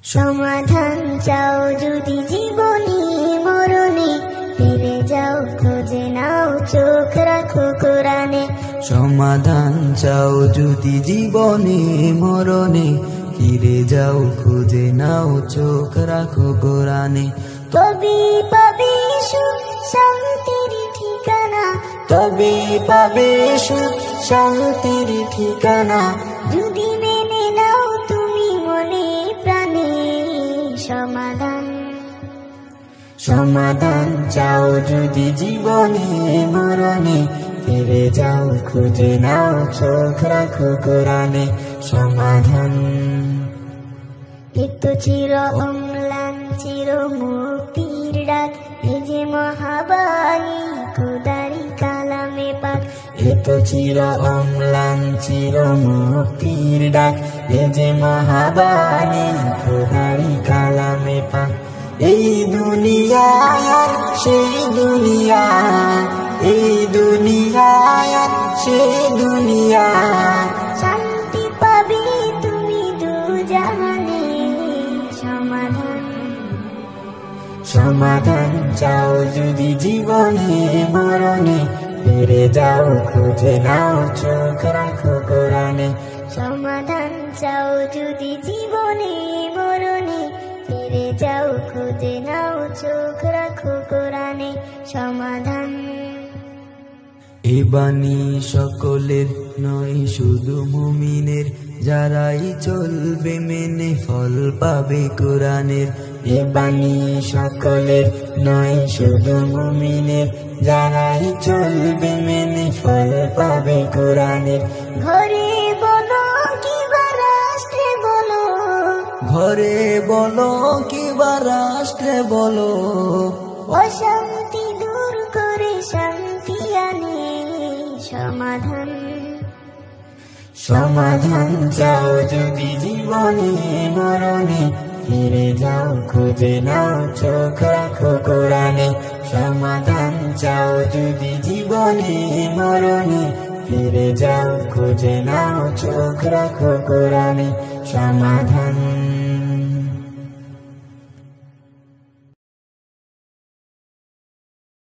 সমাধান চাও যদি জীবনে মরণে, ফিরে যাও খুঁজে নাও চোখ রাখো কোরআনে। সমাধান চাও যদি জীবনে মরণে, ফিরে যাও খুঁজে নাও চোখ রাখো কোরআনে। তবে পাবে সুখ শান্তির ঠিকানা, তবে পাবে সুখ শান্তির ঠিকানা, যদি মেনে নাও তুমি মনে প্রাণে। সমাধান সমাধান চাও যদি জীবনে মরণে, ফিরে যাও খুঁজে নাও চোখ রাখো কোরআনে। সমাধান এতো চির অম্লান চির মুক্তির ডাক, এই যে মহাবাণী খোদারি কালামে পাক। এতো চির অম্লান চির মুক্তির ডাক, এ যে মহাবাণী খোদারি কালামে পাক। এই দুনিয়া আর সেই দুনিয়া, এই দুনিয়া আর সেই দুনিয়া, শান্তি পাবে তুমি দু জাহানে। সমাধান সমাধান চাও যদি জীবনে মরণে, ফিরে যাও খুঁজে নাও চোখ রাখো কোরআনে। সমাধান চাও যদি জীবনে মরণে, ফিরে যাও খুঁজে নাও চোখ রাখো কোরআনে। সমাধান এ বাণী সকলের নয় শুধু মুমিনের, যারাই চলবে মেনে ফল পাবে কোরআনের। এ বাণী সকলের নয় শুধু মুমিনের, যারাই চলবে মেনে ফল পাবে কোরআনের। ঘরে বলো কিবা রাষ্ট্রে বলো, ঘরে বলো কিবা রাষ্ট্রে বলো, অশান্তি দূর করে শান্তি আনে। সমাধান সমাধান চাও যদি জীবনে মরণে, ফিরে যাও খুঁজে নাও চোখ রাখো কোরআনে। সমাধান চাও যদি জীবনে মরণে, ফিরে যাও খুঁজে নাও চোখ রাখো কোরআনে। সমাধান